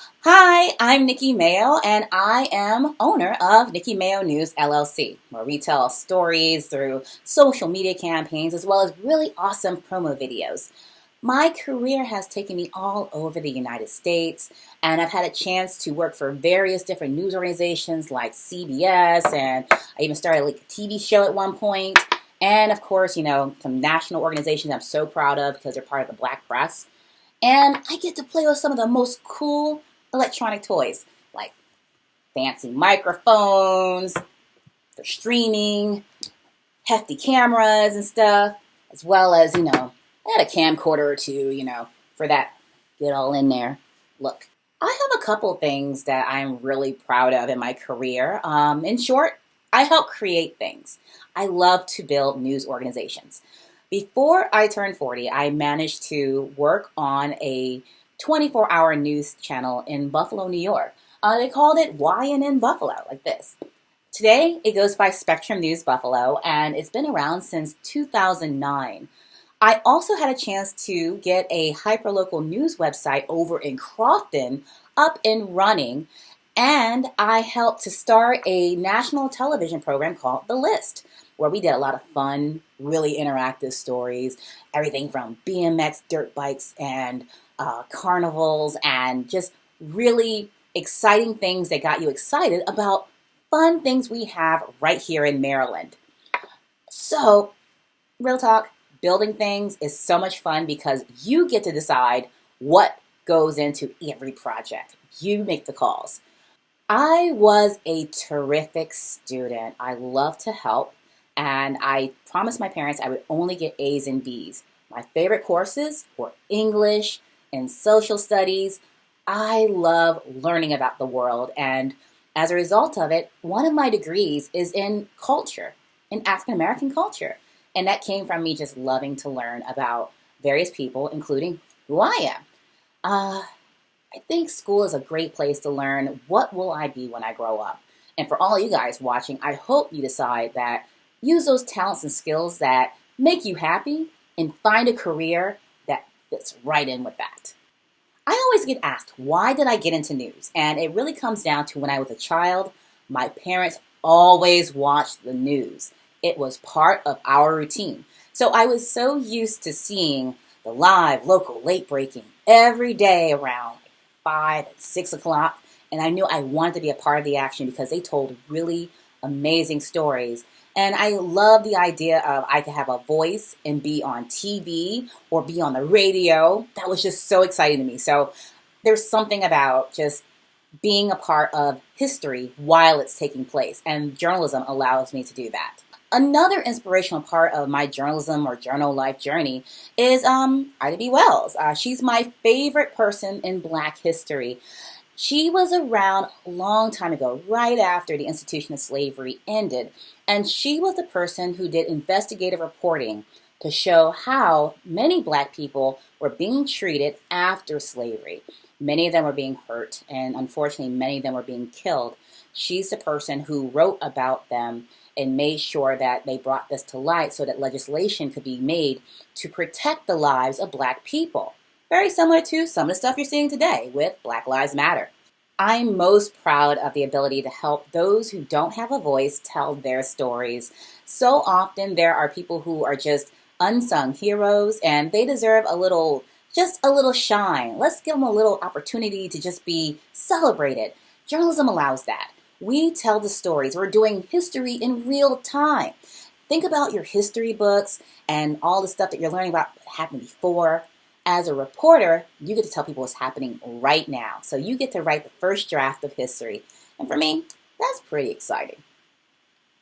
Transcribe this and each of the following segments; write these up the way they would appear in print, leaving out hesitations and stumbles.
Hi, I'm Nikki Mayo, and I am owner of Nikki Mayo News LLC, where we tell stories through social media campaigns as well as really awesome promo videos. My career has taken me all over the United States, and I've had a chance to work for various different news organizations like CBS, and I even started like a TV show at one point. And of course, some national organizations I'm so proud of because they're part of the Black press. And I get to play with some of the most cool electronic toys, like fancy microphones for streaming, hefty cameras and stuff, as well as, I had a camcorder or two, for that get all in there look. I have a couple things that I'm really proud of in my career. In short, I help create things. I love to build news organizations. Before I turned 40, I managed to work on a 24-hour news channel in Buffalo, New York. They called it YNN Buffalo, like this. Today, it goes by Spectrum News Buffalo, and it's been around since 2009. I also had a chance to get a hyperlocal news website over in Crofton up and running, and I helped to start a national television program called The List, where we did a lot of fun, really interactive stories, everything from BMX dirt bikes and carnivals, and just really exciting things that got you excited about fun things we have right here in Maryland. So, real talk, building things is so much fun because you get to decide what goes into every project. You make the calls. I was a terrific student. I love to help, and I promised my parents I would only get A's and B's. My favorite courses were English and social studies. I love learning about the world, and as a result of it, one of my degrees is in culture, in African American culture. And that came from me just loving to learn about various people, including who I am. I think school is a great place to learn what will I be when I grow up. And for all you guys watching, I hope you decide that use those talents and skills that make you happy and find a career that fits right in with that. I always get asked, why did I get into news? And it really comes down to when I was a child, my parents always watched the news. It was part of our routine. So I was so used to seeing the live, local, late breaking every day around 5 and 6 o'clock. And I knew I wanted to be a part of the action because they told really amazing stories. And I love the idea of I could have a voice and be on TV or be on the radio. That was just so exciting to me. So there's something about just being a part of history while it's taking place. And journalism allows me to do that. Another inspirational part of my journalism or journal life journey is Ida B. Wells. She's my favorite person in Black history. She was around a long time ago, right after the institution of slavery ended, and she was the person who did investigative reporting to show how many Black people were being treated after slavery. Many of them were being hurt, and unfortunately, many of them were being killed. She's the person who wrote about them and made sure that they brought this to light so that legislation could be made to protect the lives of Black people. Very similar to some of the stuff you're seeing today with Black Lives Matter. I'm most proud of the ability to help those who don't have a voice tell their stories. So often there are people who are just unsung heroes and they deserve just a little shine. Let's give them a little opportunity to just be celebrated. Journalism allows that. We tell the stories. We're doing history in real time. Think about your history books and all the stuff that you're learning about what happened before. As a reporter, you get to tell people what's happening right now. So you get to write the first draft of history. And for me, that's pretty exciting.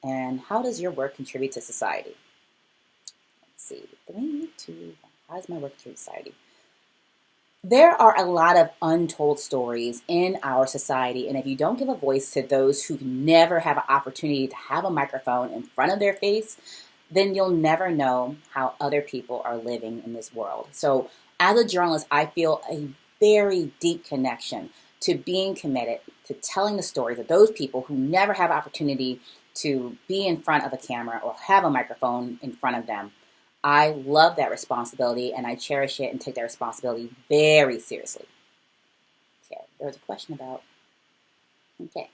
And how does your work contribute to society? Let's see. 3, 2, 1. How does my work contribute to society? There are a lot of untold stories in our society, and if you don't give a voice to those who never have an opportunity to have a microphone in front of their face, then you'll never know how other people are living in this world. So as a journalist, I feel a very deep connection to being committed to telling the stories of those people who never have opportunity to be in front of a camera or have a microphone in front of them. I love that responsibility and I cherish it and take that responsibility very seriously. Okay, there was a question about. Okay.